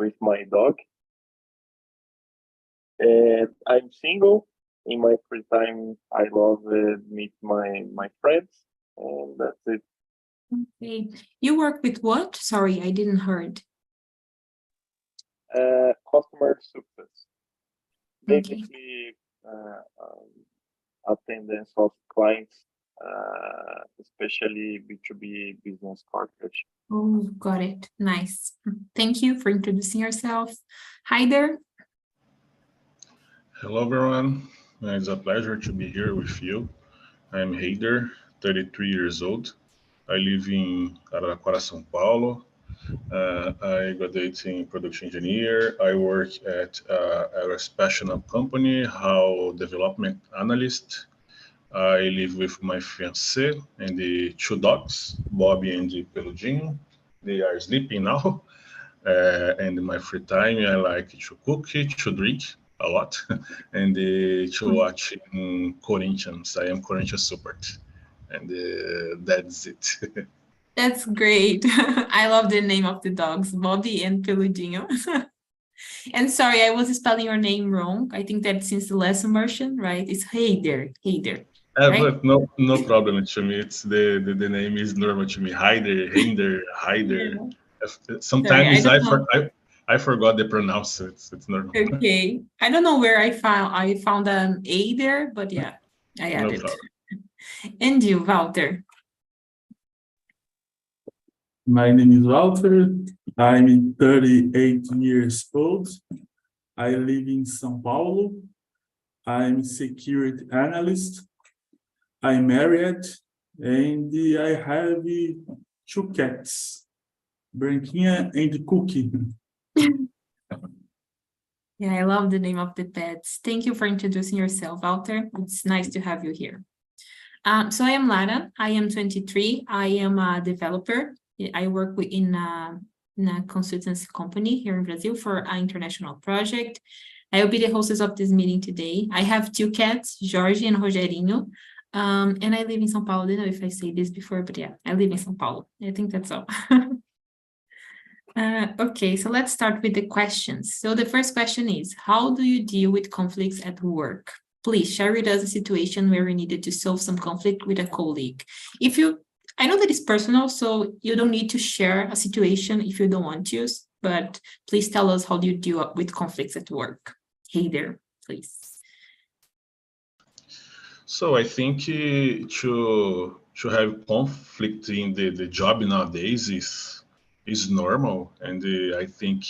with my dog. And I'm single. In my free time, I love meet my friends, and that's it. Okay. You work with what? Sorry, I didn't heard. Customer success, Okay. basically attendance of clients, especially B2B business corporate. Oh, got it. Nice. Thank you for introducing yourself. Hi there. Hello, everyone. It's a pleasure to be here with you. I'm Heider, 33 years old. I live in Araraquara, São Paulo. I graduated in production engineer. I work at a aerospace company, how development analyst. I live with my fiancé and the two dogs, Bobby and Peludinho. They are sleeping now. And in my free time, I like to cook, to drink a lot, and to watch Corinthians. I am Corinthians support, and that's it. That's great. I love the name of the dogs, Bobby and Peludinho. And sorry, I was spelling your name wrong. I think that since the last immersion, right? It's Heider. Heider. Right? But no problem to me. It's the name is normal to me. Heider. Yeah. Sometimes Sorry, I forgot the pronounce. It's normal. Okay. I don't know where I found an A there, but yeah, I No added. problem. And you, Walter? My name is Walter. I'm 38 years old. I live in São Paulo. I'm security analyst. I'm married, and I have two cats, Branquinha and Cookie. Yeah, I love the name of the pets. Thank you for introducing yourself, Walter. It's nice to have you here. So I am Lara. I am 23. I am a developer. I work in a consultancy company here in Brazil for an international project. I will be the hostess of this meeting today. I have two cats, Jorge and Rogerinho, and I live in São Paulo. I don't know if I said this before, but yeah, I live in São Paulo. I think that's all. Okay, so let's start with the questions. So the first question is, how do you deal with conflicts at work? Please share with us a situation where you needed to solve some conflict with a colleague. I know that it's personal, so you don't need to share a situation if you don't want to, but please tell us how do you deal with conflicts at work. Hey there, please. So I think to have conflict in the job nowadays is normal, and I think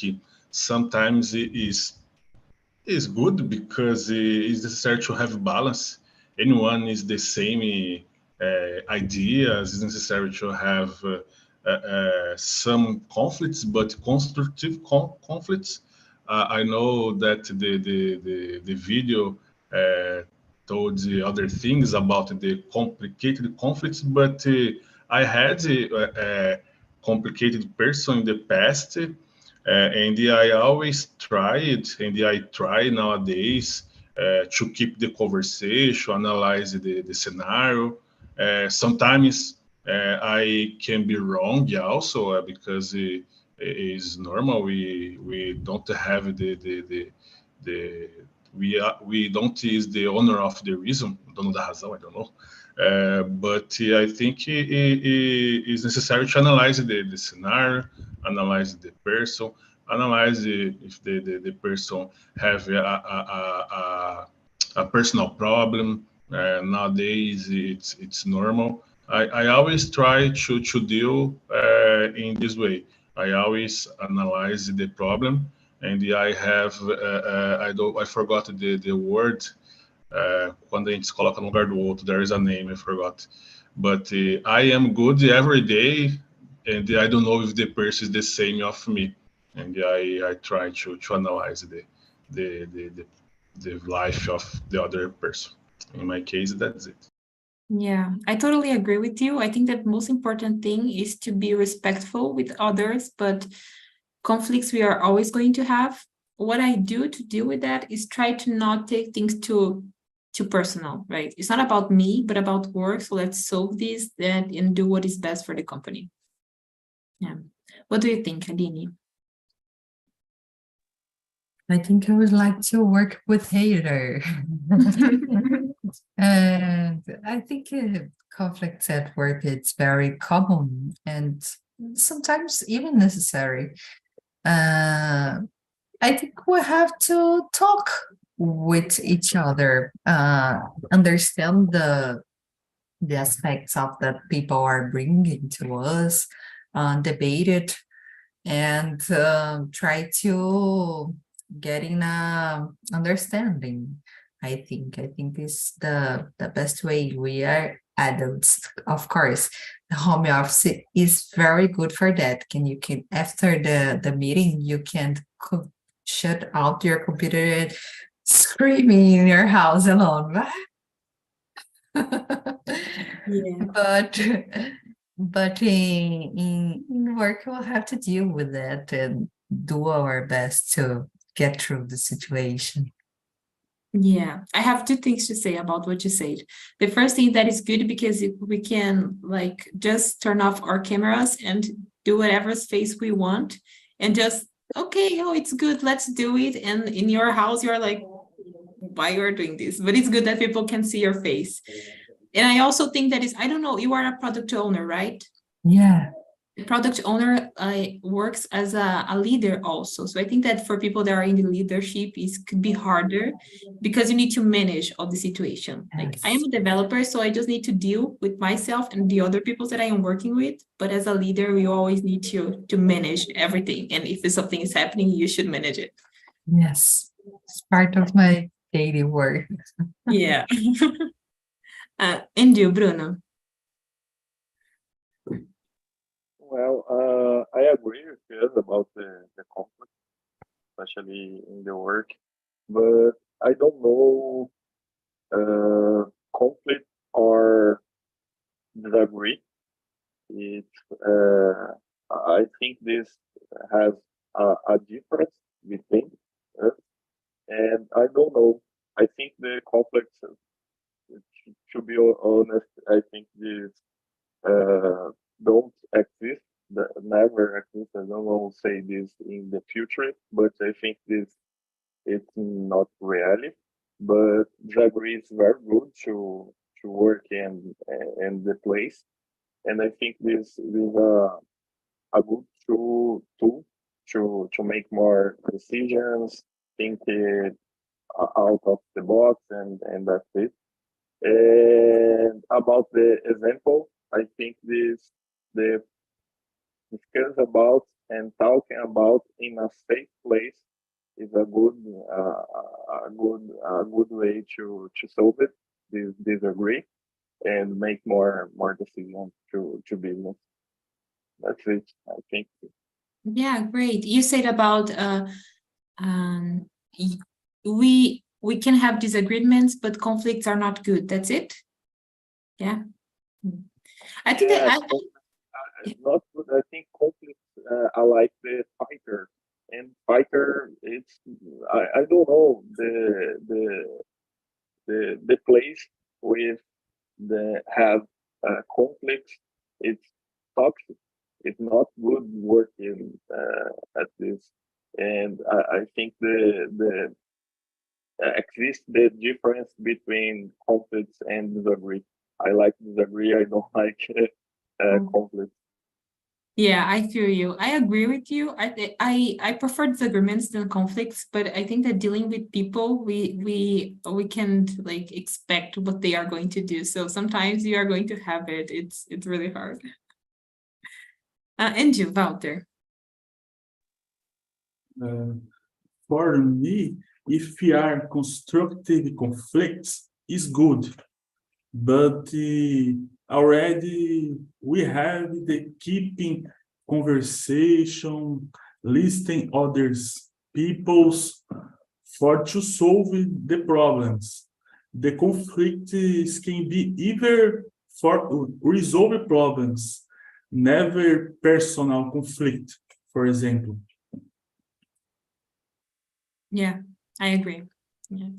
sometimes it is good because it's necessary to have balance. Anyone is the same ideas. It's necessary to have some conflicts, but constructive conflicts. I know that the video told the other things about the complicated conflicts, but I had a complicated person in the past, and I always tried, and I try nowadays to keep the conversation, analyze the scenario. Sometimes I can be wrong also because it is normal. We don't have we don't is the owner of the reason, dono da razão, I don't know. But I think it is necessary to analyze the scenario, analyze the person, analyze if the person have a personal problem. Nowadays, it's normal. I always try to deal in this way. I always analyze the problem, and I have I forgot the word. Quando a gente se coloca no lugar do outro, there is a name, I forgot. But I am good every day, and I don't know if the person is the same of me. And I try to analyze the life of the other person. In my case, that's it. Yeah, I totally agree with you. I think that most important thing is to be respectful with others, but conflicts we are always going to have. What I do to deal with that is try to not take things too personal, right? It's not about me, but about work. So let's solve this and do what is best for the company. Yeah. What do you think, Aline? I think I would like to work with Hater. And I think conflicts at work, it's very common and sometimes even necessary. I think we have to talk with each other, understand the aspects of that people are bringing to us, debate it, and try to get in a understanding. I think is the best way. We are adults, of course. The home office is very good for that. You can after the meeting, you can shut out your computer and screaming in your house alone. Yeah. But in work, we'll have to deal with that and do our best to get through the situation. Yeah, I have two things to say about what you said. The first thing, that is good because we can like just turn off our cameras and do whatever space we want and just, okay, oh, it's good, let's do it. And in your house, you're like, why you're doing this? But it's good that people can see your face. And I also think that is, I don't know, you are a product owner, right? Yeah. The product owner works as a leader also. So I think that for people that are in the leadership, it could be harder because you need to manage all the situation. Like I am a developer, so I just need to deal with myself and the other people that I am working with. But as a leader, you always need to manage everything. And if something is happening, you should manage it. Yes, it's part of my daily work. Yeah. And you, Bruno? Well, I agree with you about the conflict, especially in the work, but I don't know conflict or disagree. I think this has a difference between us, and I don't know. I think the conflicts, to be honest, I think this don't exist, never exist. I don't want to say this in the future, but I think this it's not reality. But disagree is very good to work in the place, and I think this is a good tool to make more decisions, think out of the box, and that's it. And about the example, I think the discuss about and talking about in a safe place is a good way to solve it. This disagree and make more decisions to business. That's it, I think. Yeah, great. You said about we can have disagreements, but conflicts are not good. That's it. Yeah. I think Yes, that it's not good. I think conflict. I like the fighter, and fighter. It's I don't know the place with the have conflicts. It's toxic. It's not good working at this, and I think the exists the difference between conflicts and disagree. I like disagree. I don't like conflict. yeah, I feel you. I agree with you. I prefer disagreements than conflicts, but I think that dealing with people, we can like expect what they are going to do. So sometimes you are going to have it. It's really hard. And you, Walter. For me, if we are constructive conflicts, is good, but already we have the keeping conversation, listening others people's for to solve the problems. The conflicts can be either for resolve problems, never personal conflict, for example. Yeah, I agree. Yeah.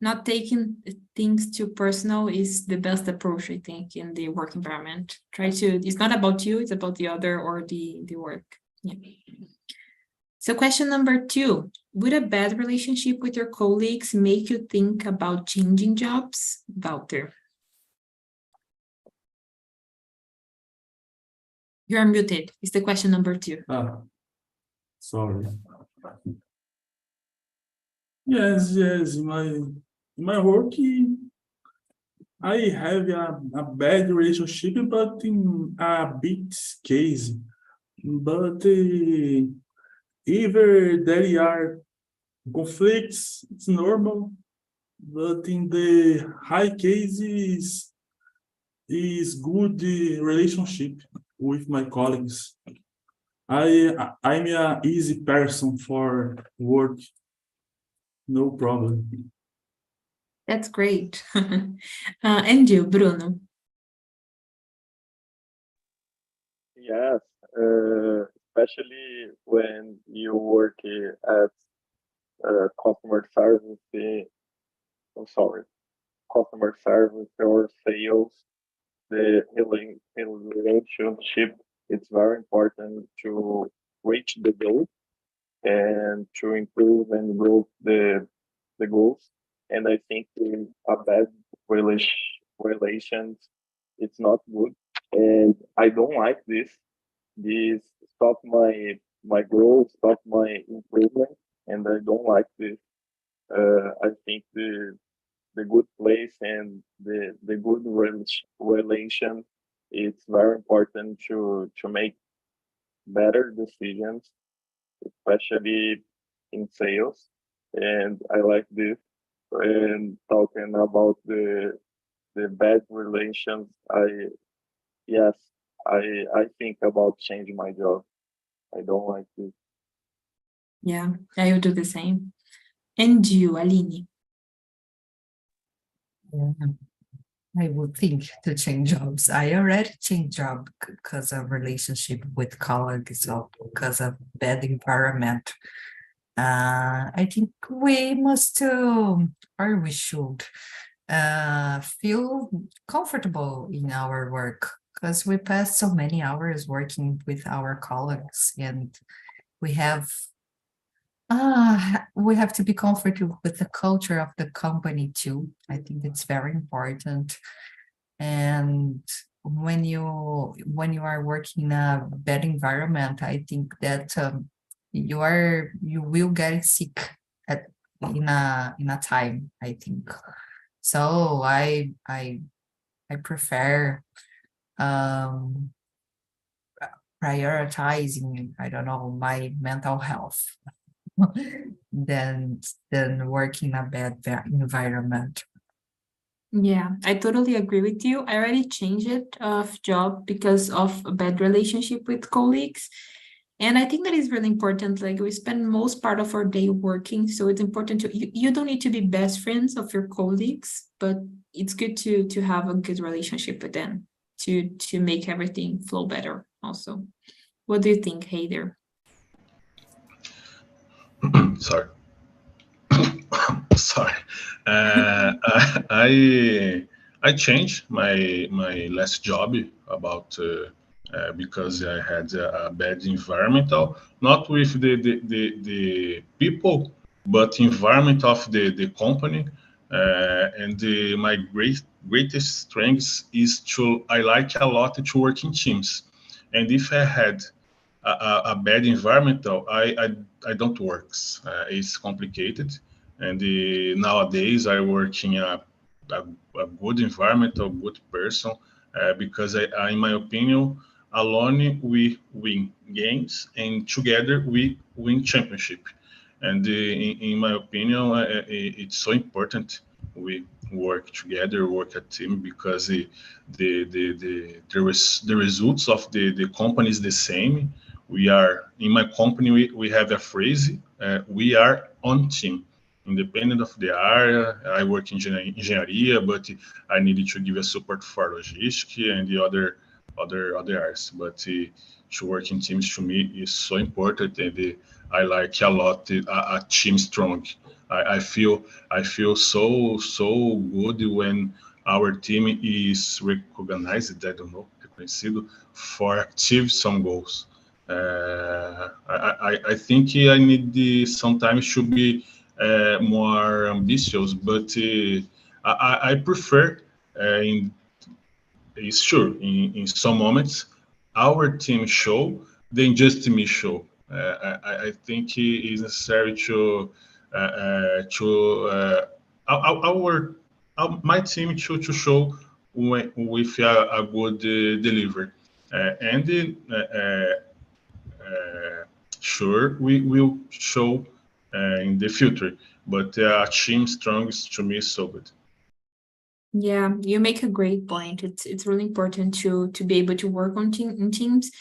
Not taking things too personal is the best approach, I think, in the work environment. It's not about you, it's about the other or the work. Yeah. So question number 2, would a bad relationship with your colleagues make you think about changing jobs? Walter. You're muted. It's the question number 2. Sorry. Yes. In my work, I have a bad relationship, but in a big case. But if there are conflicts, it's normal. But in the high cases, is good relationship with my colleagues. I'm an easy person for work. No problem. That's great. And you, Bruno? Yes, especially when you work at customer service, customer service or sales, the relationship, it's very important to reach the goal and to improve and grow the goals. And I think a bad relations, it's not good. And I don't like this. This stop my growth, stop my improvement, and I don't like this. I think the good place and the good relation, it's very important to make better decisions, especially in sales. And I like this. And talking about the bad relations, yes, I think about changing my job. I don't like this. Yeah, I would do the same. And you, Aline? I would think to change jobs. I already changed job because of relationship with colleagues or because of bad environment. I think we must, or we should, feel comfortable in our work because we pass so many hours working with our colleagues, and we have to be comfortable with the culture of the company too. I think it's very important. And when you are working in a bad environment, I think that you will get sick in a time, I think. So I prefer prioritizing, I don't know, my mental health than working in a bad environment. Yeah, I totally agree with you. I already changed it of job because of a bad relationship with colleagues. And I think that is really important. Like, we spend most part of our day working, so it's important you don't need to be best friends of your colleagues, but it's good to have a good relationship with them to make everything flow better also. What do you think, Heider? Sorry. Sorry. I changed my last job about because I had a bad environmental, not with the people, but environment of the company. And my greatest strength is I like a lot to work in teams. And if I had a bad environmental, I don't work. It's complicated. And nowadays I work in a good environment, a good person, because in my opinion, alone we win games and together we win championship. And in my opinion, it's so important we work together, work a team, because the results of the company is the same. We are in my company. We have a phrase: we are on team. Independent of the area, I work in engineering, but I needed to give a support for logistics and the other areas. But to work in teams to me is so important, and I like a lot a team strong. I feel so good when our team is recognized. I don't know, reconhecido for achieve some goals. I think I need sometimes to be more ambitious, but I prefer in some moments our team show than just me show. I think it is necessary to my team to show with a good delivery, and sure we will show in the future, but team strong is to me so good. Yeah, you make a great point. It's really important to be able to work on teams.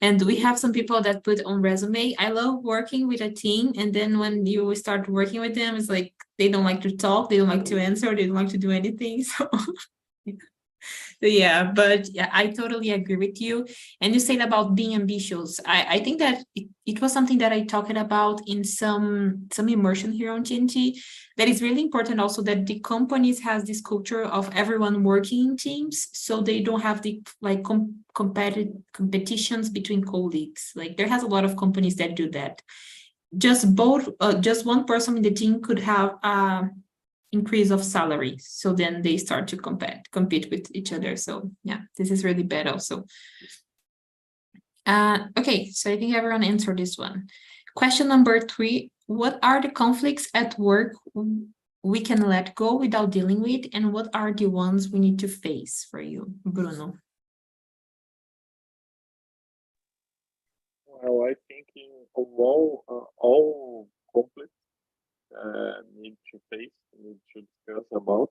And we have some people that put on resume, I love working with a team. And then when you start working with them, it's like they don't like to talk, they don't like to answer, they don't like to do anything. So yeah, but yeah, I totally agree with you. And you said about being ambitious. I think that it was something that I talked about in some immersion here on TNT. That is really important also that the companies has this culture of everyone working in teams, so they don't have the like competitions between colleagues. Like there has a lot of companies that do that. Just one person in the team could have increase of salary, so then they start to compete with each other. So yeah, this is really bad also. Okay, so I think everyone answered this one. Question number 3, what are the conflicts at work we can let go without dealing with, and what are the ones we need to face for you, Bruno? Well, I think in all conflicts need to face, need to discuss about.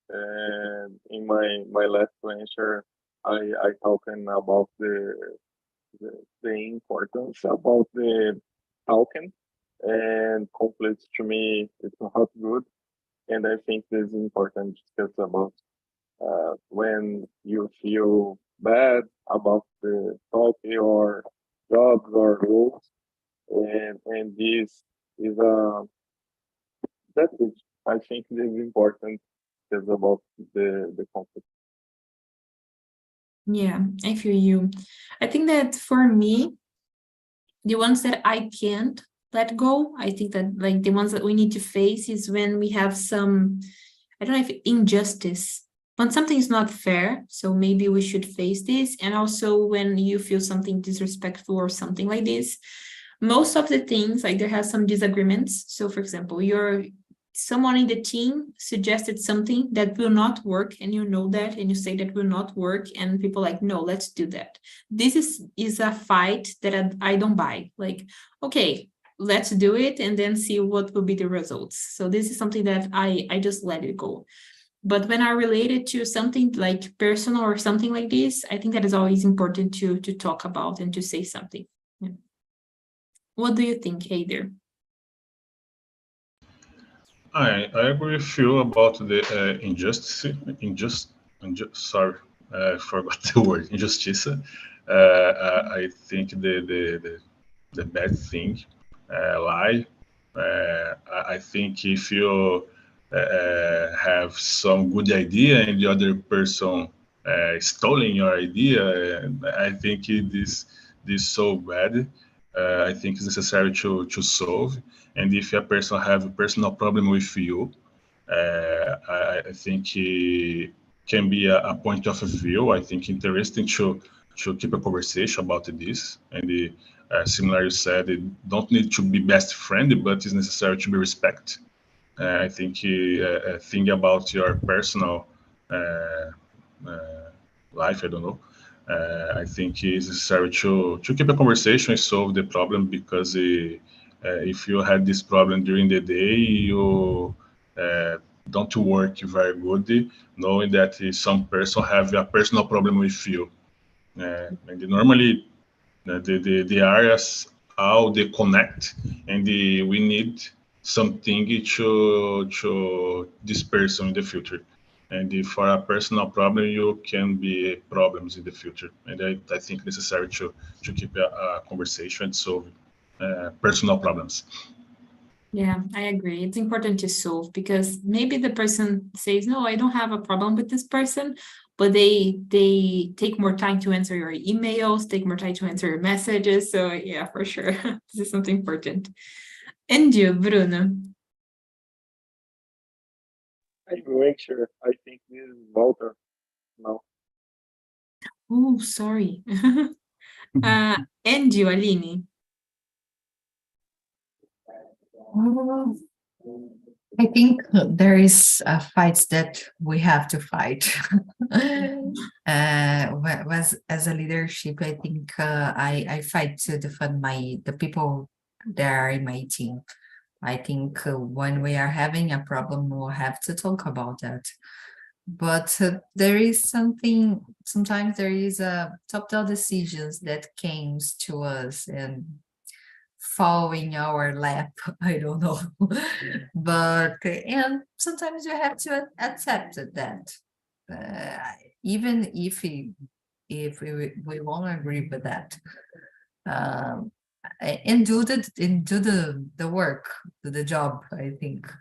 And in my last answer, I talking about the importance about the talking, and conflicts to me it's not good, and I think this is important to discuss about when you feel bad about the talking or jobs or roles, and this is that's it. I think this is important is about the conflict. Yeah, I feel you. I think that for me, the ones that I can't let go, I think that like the ones that we need to face is when we have some, I don't know if injustice, when something is not fair, so maybe we should face this. And also when you feel something disrespectful or something like this. Most of the things, like there has some disagreements. So for example, someone in the team suggested something that will not work, and you know that, and you say that will not work, and people like, no, let's do that. This is a fight that I don't buy. Like, okay, let's do it and then see what will be the results. So this is something that I just let it go. But when I relate it to something like personal or something like this, I think that is always important to talk about and to say something. Yeah. What do you think, Heider? I agree with you about the injustice. Sorry, I forgot the word. Injustice. I think the bad thing, lie. I think if you have some good idea and the other person stolen your idea, I think this so bad. I think it's necessary to solve. And if a person have a personal problem with you, I think it can be a point of view. I think interesting to keep a conversation about this. And similar you said, it don't need to be best friend, but it's necessary to be respect. I think think about your personal life. I don't know. I think it's necessary to keep a conversation and solve the problem, because if you had this problem during the day, you don't work very good, knowing that some person have a personal problem with you. And normally the areas how they connect, and we need something to this person in the future. And if for a personal problem, you can be problems in the future. And I think necessary to keep a conversation and solve personal problems. Yeah, I agree. It's important to solve, because maybe the person says, no, I don't have a problem with this person, but they take more time to answer your emails, take more time to answer your messages. So yeah, for sure, this is something important. And you, Bruno? I'm not sure. I think this is Walter now. Oh, sorry. And you, Aline? I think there is fights that we have to fight. As a leadership, I think I fight to defend the people that are in my team. I think when we are having a problem, we'll have to talk about that. But there is sometimes there is a top-down decisions that comes to us and fall in our lap. I don't know. But and sometimes you have to accept that. Even if we won't agree with that. And do the work, do the job, I think.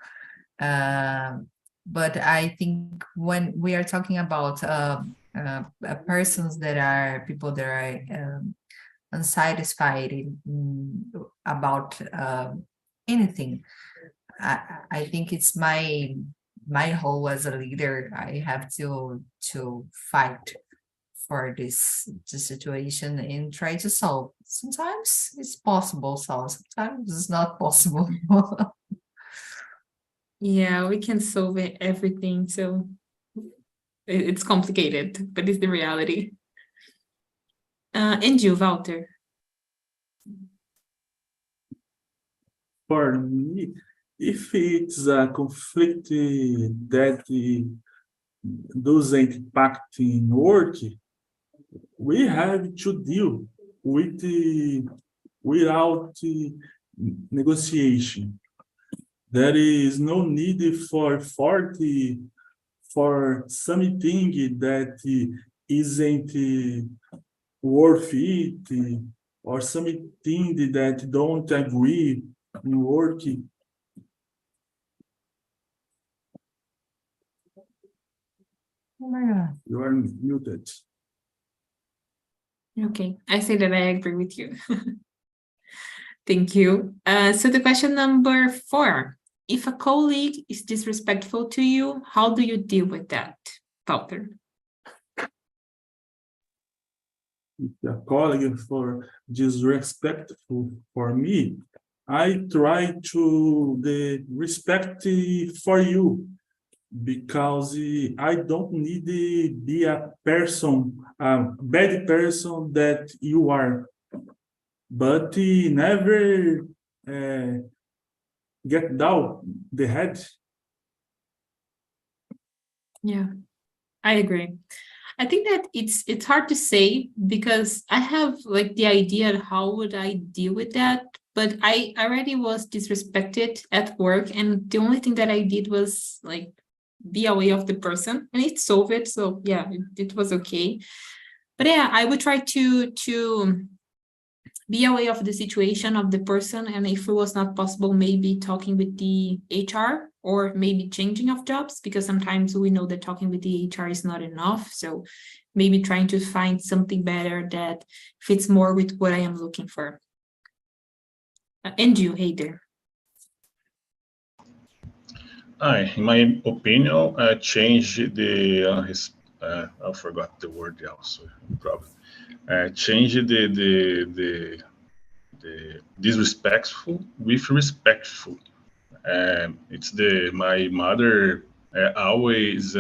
But I think when we are talking about persons that are people that are unsatisfied about anything, I think it's my role as a leader. I have to fight for this situation and try to solve. Sometimes it's possible solve, sometimes it's not possible. Yeah, we can solve everything, so it's complicated, but it's the reality. And you, Walter? For me, if it's a conflict that doesn't impact in work, we have to deal with without negotiation. There is no need for something that isn't worth it, or something that don't agree in work. You are muted. Okay, I say that I agree with you. Thank you. So the question number 4, if a colleague is disrespectful to you, how do you deal with that, Walter? If a colleague for disrespectful for me, I try to the respect for you, because I don't need to be a bad person that you are, but never get down the head. Yeah, I agree. I think that it's hard to say, because I have like the idea of how would I deal with that, but I already was disrespected at work, and the only thing that I did was like be away of the person, and it solved it. So yeah, it was okay. But yeah, I would try to be aware of the situation of the person, and if it was not possible, maybe talking with the HR, or maybe changing of jobs, because sometimes we know that talking with the HR is not enough. So maybe trying to find something better that fits more with what I am looking for. And you, Heider? In my opinion, change the I forgot the word also. Problem. Change the disrespectful with respectful. It's my mother always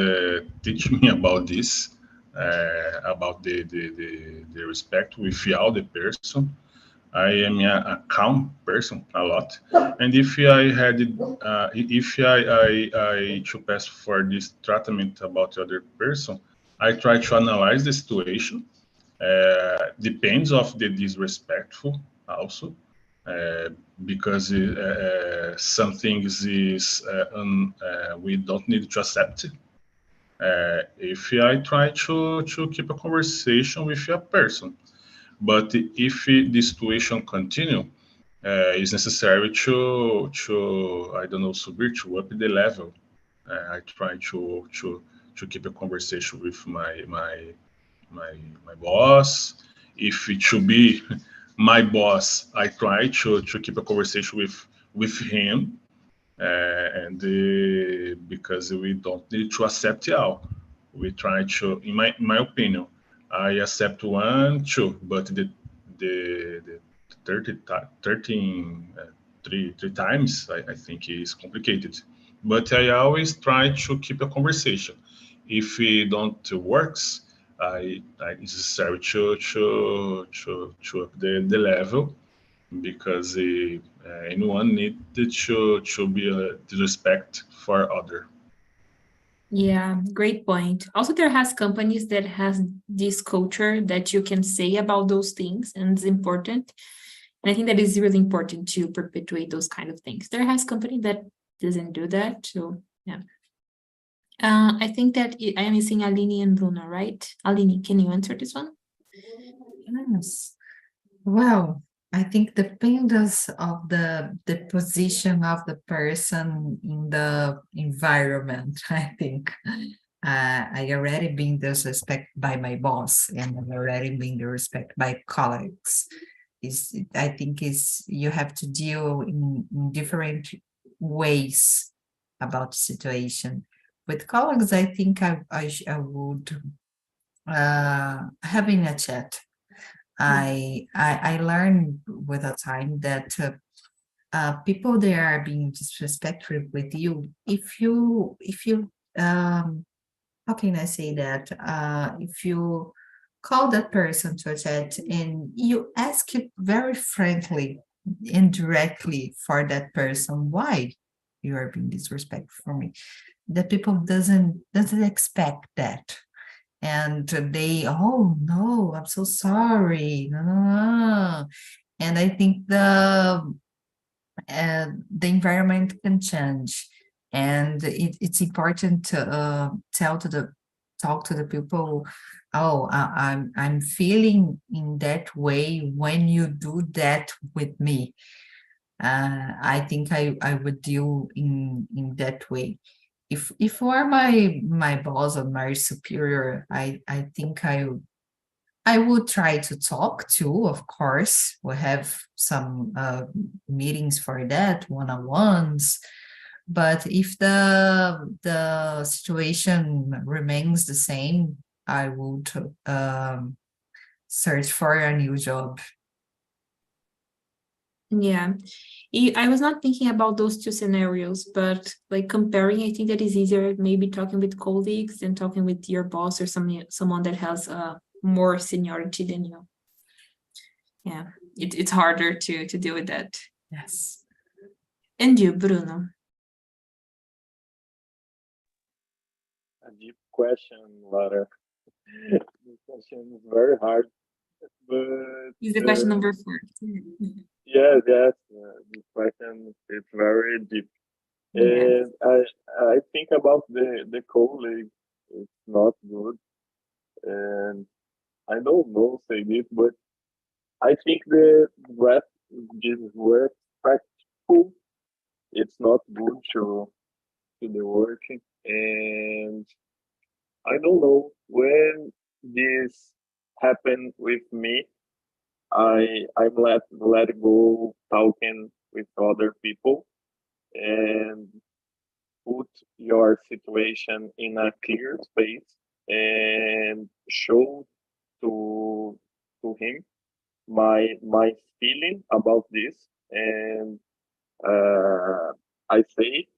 teach me about this, about the respect with all the person. I am a calm person a lot, and if I should pass for this treatment about the other person, I try to analyze the situation. Depends of the disrespectful also, because some things is we don't need to accept. If I try to keep a conversation with a person. But if the situation continue, it's necessary to I don't know, to up the level. I try to to keep a conversation with my boss. If it should be my boss, I try to keep a conversation with him, because we don't need to accept all. We try to, in my opinion, I accept 1, 2, but the 13 three times, I think is complicated. But I always try to keep a conversation. If it don't works, it's necessary to up the level, because anyone needed to be disrespect for other. Yeah, great point. Also, there has companies that has this culture that you can say about those things, and it's important. And I think that is really important to perpetuate those kind of things. There has company that doesn't do that, so yeah. I think that I am missing Aline and Bruno, right? Aline, can you answer this one? Yes. Well, I think depends of the position of the person in the environment. I think I already been disrespected by my boss, and I already been disrespected by colleagues. I think is you have to deal in different ways about the situation. With colleagues, I think I would having a chat. I learned with the time that people they are being disrespectful with you. If you how can I say that? If you call that person to a chat and you ask it very frankly and directly for that person why you are being disrespectful for me, the people doesn't expect that, and they, oh no, I'm so sorry, no, no, no. And I think the environment can change, and it's important to talk to the people. Oh, I'm feeling in that way when you do that with me. I think I would deal in that way. If you are my boss or my superior, I think I would try to talk too, of course. We have some meetings for that, one-on-ones. But if the situation remains the same, I would search for a new job. Yeah, I was not thinking about those two scenarios, but like comparing, I think that is easier, maybe talking with colleagues than talking with your boss or someone that has more seniority than you. Yeah, it's harder to deal with that. Yes. And you, Bruno? A deep question, Lara. This question is very hard, but Is the question number 4. yes, this question is very deep. Yeah. And I think about the colleague, it's not good. And I don't know say this, but I think the disrespectful, it's not good to the work. And I don't know when this happened with me. I'm let go talking with other people and put your situation in a clear space and show to him my feeling about this, and I say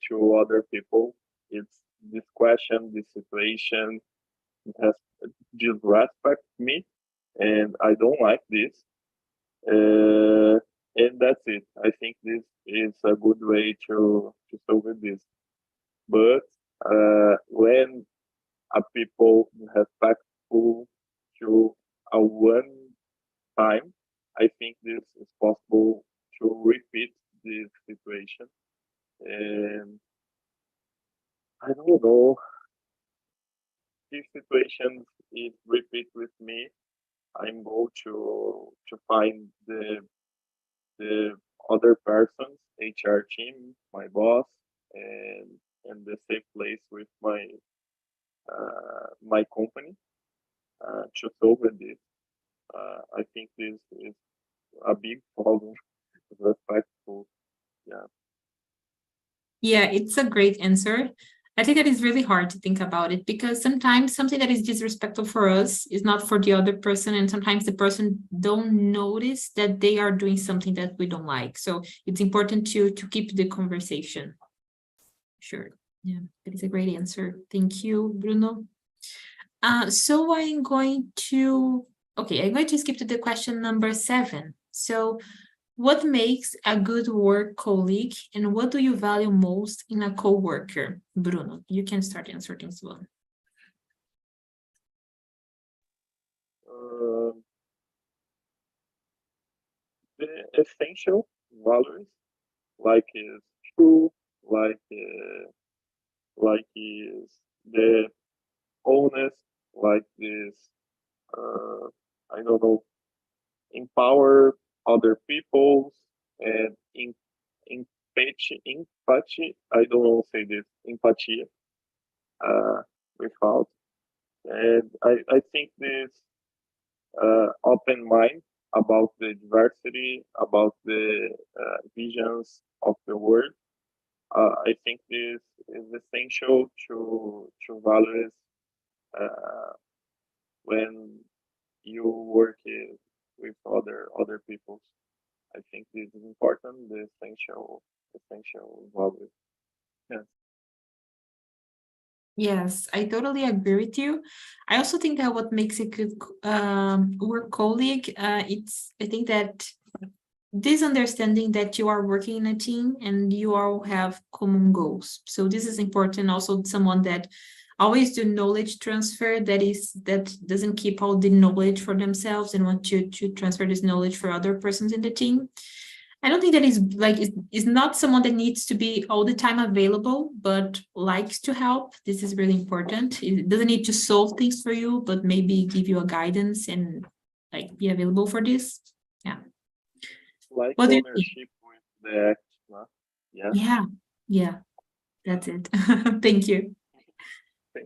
to other people, it's this question, this situation has disrespect me, and I don't like this. And that's it. I think this is a good way to solve this. But when a people respectful to a one time, I think this is possible to repeat this situation. And I don't know if situations it repeat with me. I'm going to find the other persons, HR team, my boss, and the safe place with my company to solve this. I think this is a big problem. Respectful, yeah. Yeah, it's a great answer. I think that it's really hard to think about it because sometimes something that is disrespectful for us is not for the other person, and sometimes the person don't notice that they are doing something that we don't like. So it's important to keep the conversation. Sure. Yeah, that is a great answer. Thank you, Bruno. So I'm going to skip to the question number 7. So what makes a good work colleague and what do you value most in a coworker? Bruno, you can start answering as well. The essential values, like is true, like is the honest, like this, I don't know, empower other people, and empathy, I don't know say this, empathy, without. And I think this open mind about the diversity, about the visions of the world. I think this is essential to values when you work with other people. I think this is important. The essential values. Yes. Yes, I totally agree with you. I also think that what makes a good work colleague, I think that this understanding that you are working in a team and you all have common goals. So this is important. Also, someone that always do knowledge transfer, that doesn't keep all the knowledge for themselves and want to transfer this knowledge for other persons in the team. I don't think that is not someone that needs to be all the time available, but likes to help. This is really important. It doesn't need to solve things for you, but maybe give you a guidance and like be available for this. Yeah. Like What do you ownership with the act, no? Yeah. Yeah, that's it. Thank you.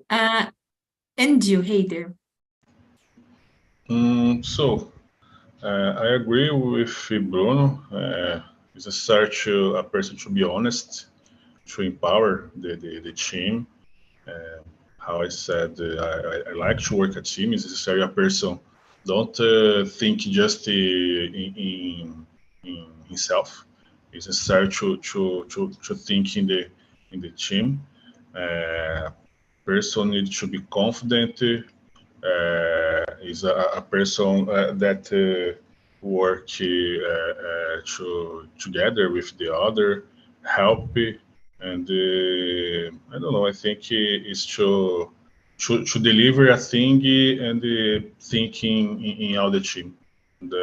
Thank And you, hey there. I agree with Bruno. It's necessary a person to be honest, to empower the team. How I said, I like to work a team. It's necessary a person don't think just in himself. It's necessary to think in the team. Person needs to be confident. Is a person that work together with the other, help, and I don't know. I think it's to deliver a thing and thinking in all the team. And,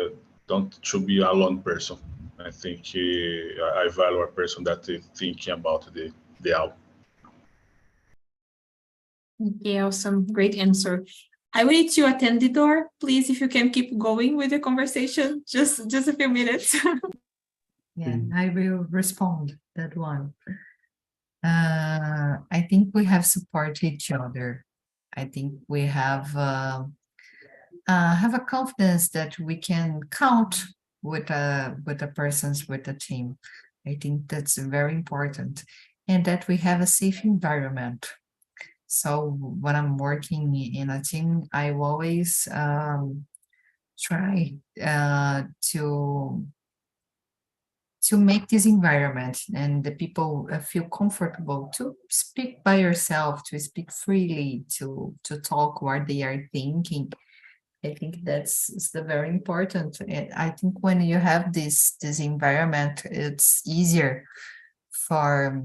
don't to be a lone person. I think I value a person that is thinking about the all. Okay, awesome. Great answer. I will need to attend the door. Please, if you can keep going with the conversation, just a few minutes. Yeah, I will respond that one. I think we have support each other. I think we have a confidence that we can count with the persons with the team. I think that's very important, and that we have a safe environment. So when I'm working in a team, I always try to make this environment and the people feel comfortable to speak by yourself, to speak freely, to talk what they are thinking. I think that's the very important. And I think when you have this environment, it's easier for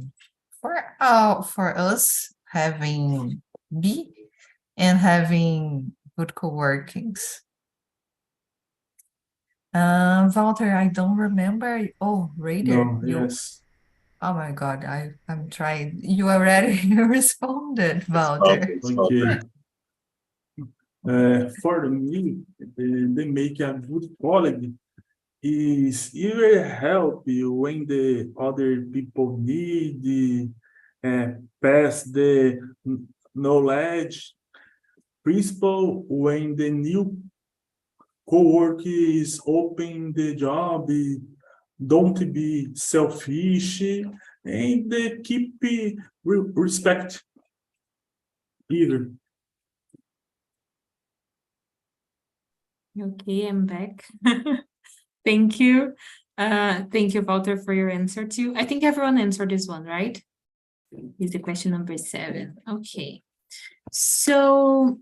us having good co-workings. Walter, I don't remember. Oh, Raider, No, yes. oh my God, I'm trying. You already responded, Walter. Okay. For me, they make a good colleague is either help you when the other people need, pass the knowledge. Principal when the new co-worker is open the job, don't be selfish, and keep respect either. Okay, I'm back. Thank you. Thank you, Walter, for your answer too. I think everyone answered this one, right? Is the question number 7. Okay. So,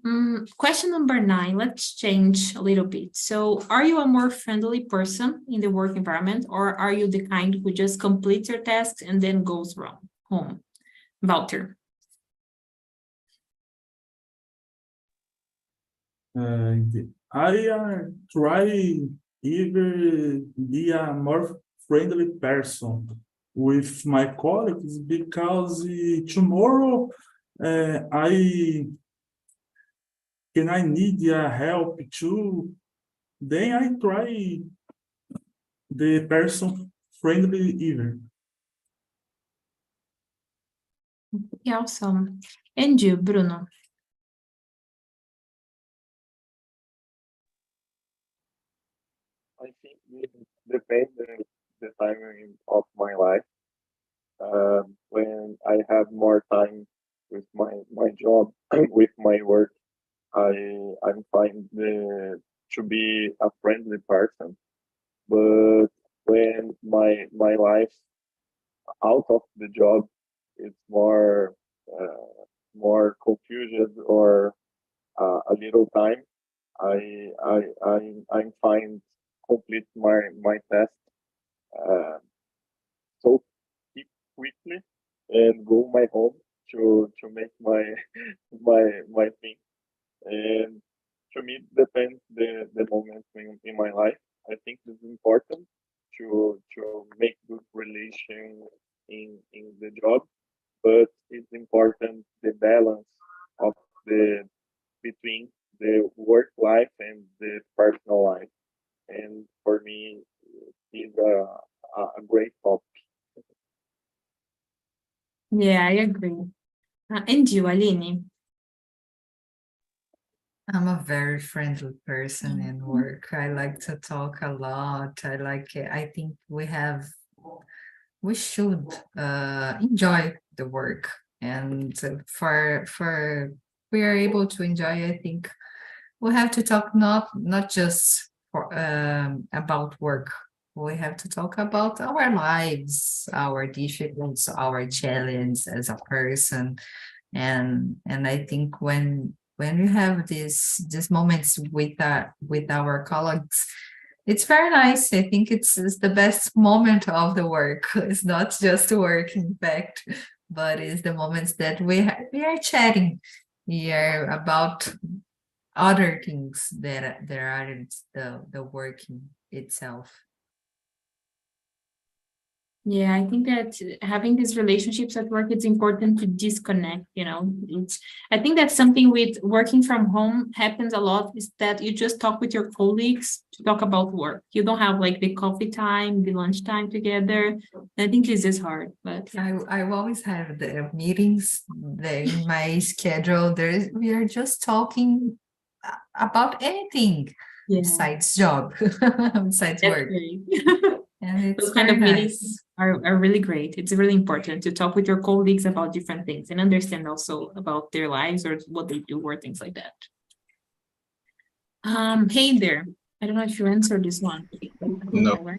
question number 9, let's change a little bit. So, are you a more friendly person in the work environment, or are you the kind who just completes your tasks and then goes home? Walter. I try either be a more friendly person with my colleagues because tomorrow I need help too. Then I try the person friendly either. Yeah, awesome. And you, Bruno? I think it depends the timing of my life. When I have more time with my job, with my work, I'm fine to be a friendly person. But when my life out of the job, it's more confusion or a little time. I'm fine complete my test so quickly and go my home to make my thing. And to me, it depends the moment in my life. I think it's important to make good relation in the job, but it's important the balance of the between the work life and the personal life. And for me, it's a great topic. Yeah, I agree. And you, Aline? I'm a very friendly person in work. I like to talk a lot. I think we should enjoy the work. And for we are able to enjoy, I think we have to talk not just about work. We have to talk about our lives, our difficulties, our challenge as a person. And I think when we have these moments with our colleagues, it's very nice. I think it's the best moment of the work. It's not just work, in fact, but it's the moments that we are chatting here about other things that there aren't the working itself. Yeah, I think that having these relationships at work, it's important to disconnect, I think that's something with working from home happens a lot, is that you just talk with your colleagues to talk about work. You don't have like the coffee time, the lunch time together. I think this is hard, but I always have the meetings in my schedule. We are just talking about anything besides job, besides that's work. great. And it's Those kind of very meetings nice. are really great. It's really important to talk with your colleagues about different things and understand also about their lives or what they do or things like that. Hey there. I don't know if you answered this one. No.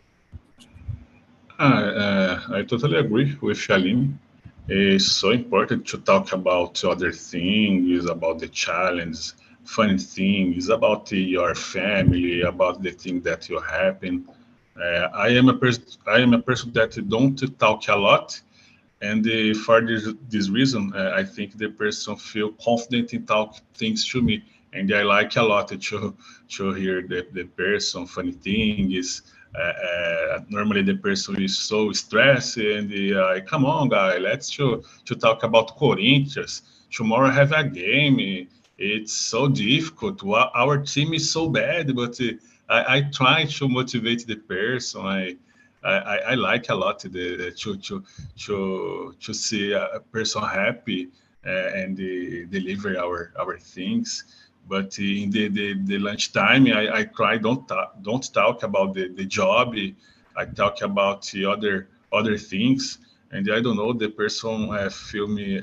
I totally agree with Shalim. It's so important to talk about other things, about the challenge, funny things, about your family, about the thing that you happen. I am a person that don't talk a lot, and for this reason, I think the person feel confident in talk things to me, and I like a lot to hear the person funny things. Normally the person is so stressed, and come on, guy, let's to talk about Corinthians. Tomorrow I have a game. It's so difficult. Our team is so bad, but I try to motivate the person. I like a lot to see a person happy. and deliver our things. But in the lunchtime, I try don't talk about the job. I talk about the other things, and I don't know, the person feel me.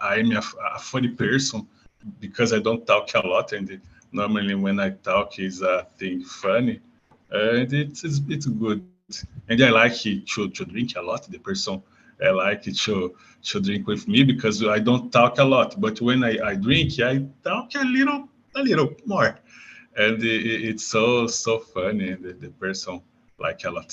I'm a funny person because I don't talk a lot, and normally when I talk is a thing funny, and it's good. And I like to drink a lot. The person like to drink with me because I don't talk a lot. But when I drink, I talk a little more, and it's so funny. And the person like a lot.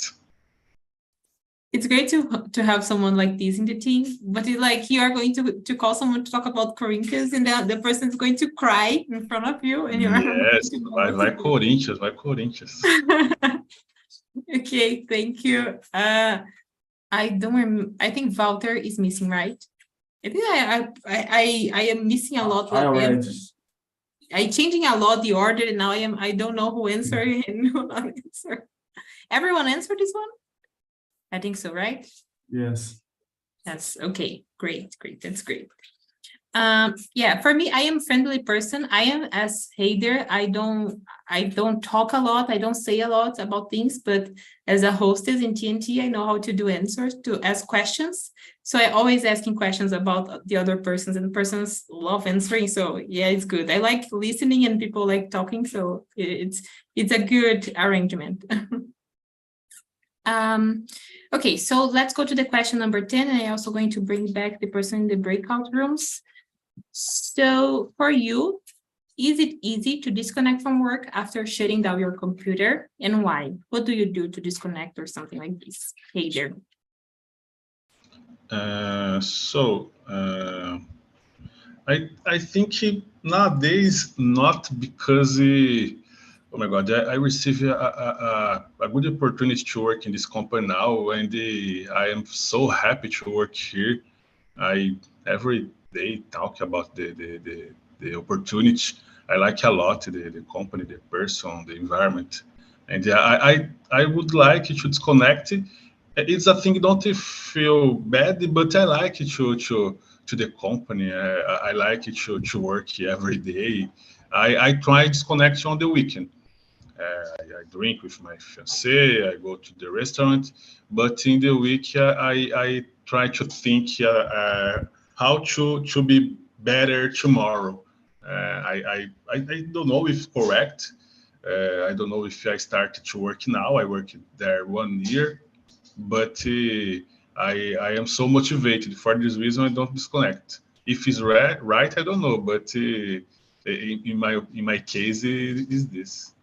It's great to have someone like this in the team, but it's like you are going to call someone to talk about Corinthians, and the person is going to cry in front of you, and you're Yes, vai Corinthians, vai Corinthians. Okay, thank you. I think Walter is missing, right? I think I am missing a lot. I changing a lot the order, and now I don't know who answered and who not answer. Everyone answered this one? I think so, right? Yes. That's okay. Great. That's great. Yeah, for me, I am a friendly person. I am as Heider. I don't talk a lot. I don't say a lot about things, but as a hostess in TNT, I know how to do answers, to ask questions. So I always asking questions about the other persons, and the persons love answering. So yeah, it's good. I like listening and people like talking. So it's a good arrangement. Okay, so let's go to the question number 10, and I'm also going to bring back the person in the breakout rooms. So for you, is it easy to disconnect from work after shutting down your computer, and why? What do you do to disconnect or something like this? Hey there. I think nowadays, not because oh my God, I received a good opportunity to work in this company now, and I am so happy to work here. I every day talk about the opportunity. I like a lot the company, the person, the environment, and I would like to disconnect. It's a thing, don't feel bad, but I like it to the company. I like it to work every day. I try disconnect on the weekend. I drink with my fiancée, I go to the restaurant, but in the week I try to think how to be better tomorrow. I don't know if correct. I don't know if I started to work now. I worked there 1 year, but I am so motivated. For this reason, I don't disconnect. If it's right, I don't know, but in my case, it is this.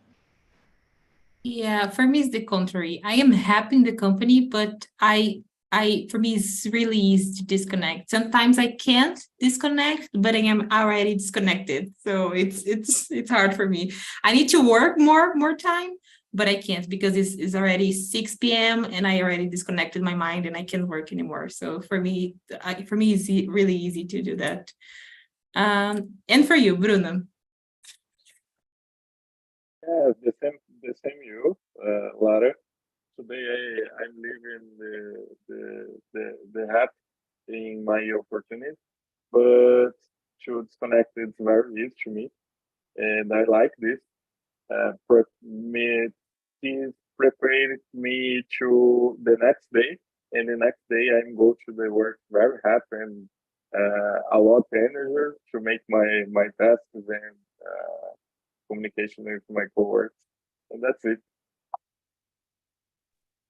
Yeah, for me, it's the contrary. I am happy in the company, but for me, it's really easy to disconnect. Sometimes I can't disconnect, but I am already disconnected. So it's hard for me. I need to work more time, but I can't because it's already 6 p.m. and I already disconnected my mind and I can't work anymore. So for me, it's really easy to do that. And for you, Bruno? Yeah, the same you, Lara. Today I'm living the happy in my opportunity, but to disconnect it's very easy to me, and I like this. For me, this prepared me to the next day, and the next day I'm go to the work very happy and a lot energy to make my tasks and communication with my coworkers, and that's it.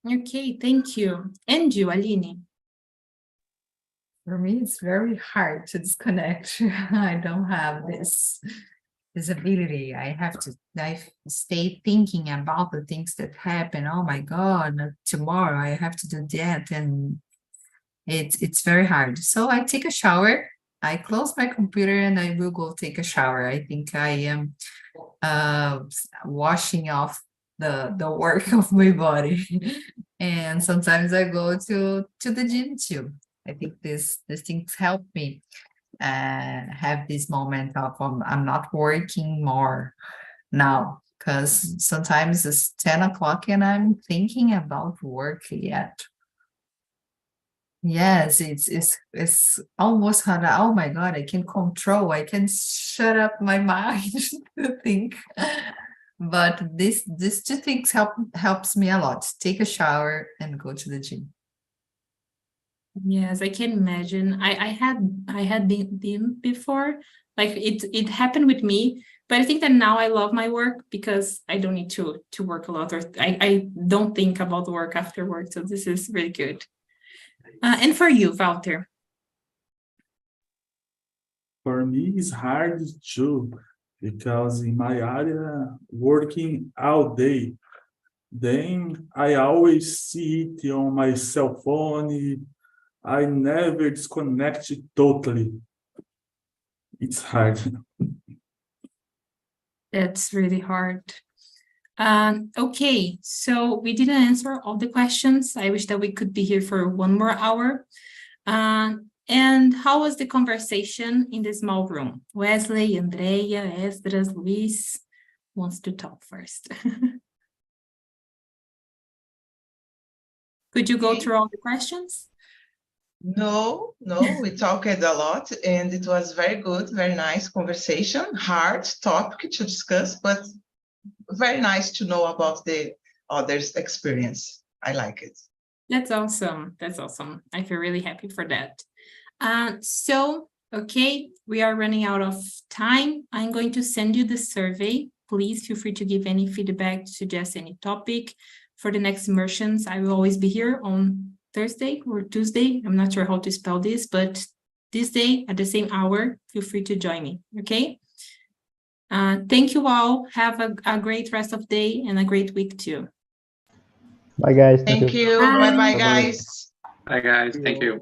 Okay, thank you. And you, Aline? For me, it's very hard to disconnect. I don't have this ability. I stay thinking about the things that happen. Oh my God, tomorrow I have to do that. And it's very hard. So I take a shower, I close my computer, and I will go take a shower. I think I am washing off the work of my body. And sometimes I go to the gym too. I think these things help me have this moment of I'm not working more now, because sometimes it's 10 o'clock and I'm thinking about work yet. Yes, it's almost hard. Oh my God, I can control. I can shut up my mind to think. But these two things helps me a lot. Take a shower and go to the gym. Yes, I can imagine. I had been before. Like it happened with me, but I think that now I love my work because I don't need to work a lot, or I don't think about work after work. So this is really good. And for you, Walter? For me, it's hard too, because in my area, working all day, then I always see it on my cell phone. I never disconnect it totally. It's hard. That's really hard. Okay, so we didn't answer all the questions. I wish that we could be here for 1 more hour. And how was the conversation in the small room? Wesley, Andrea, Esdras, Luis wants to talk first. Could you go through all the questions? No, we talked a lot and it was very good, very nice conversation, hard topic to discuss, but very nice to know about the others' experience. I like it. That's awesome. That's awesome. I feel really happy for that. So, okay, we are running out of time. I'm going to send you the survey. Please feel free to give any feedback, suggest any topic. For the next immersions, I will always be here on Thursday or Tuesday. I'm not sure how to spell this, but this day at the same hour, feel free to join me, okay? Thank you all. Have a great rest of the day and a great week too. Bye, guys. Thank you. Bye-bye, guys. Bye, guys. Thank you.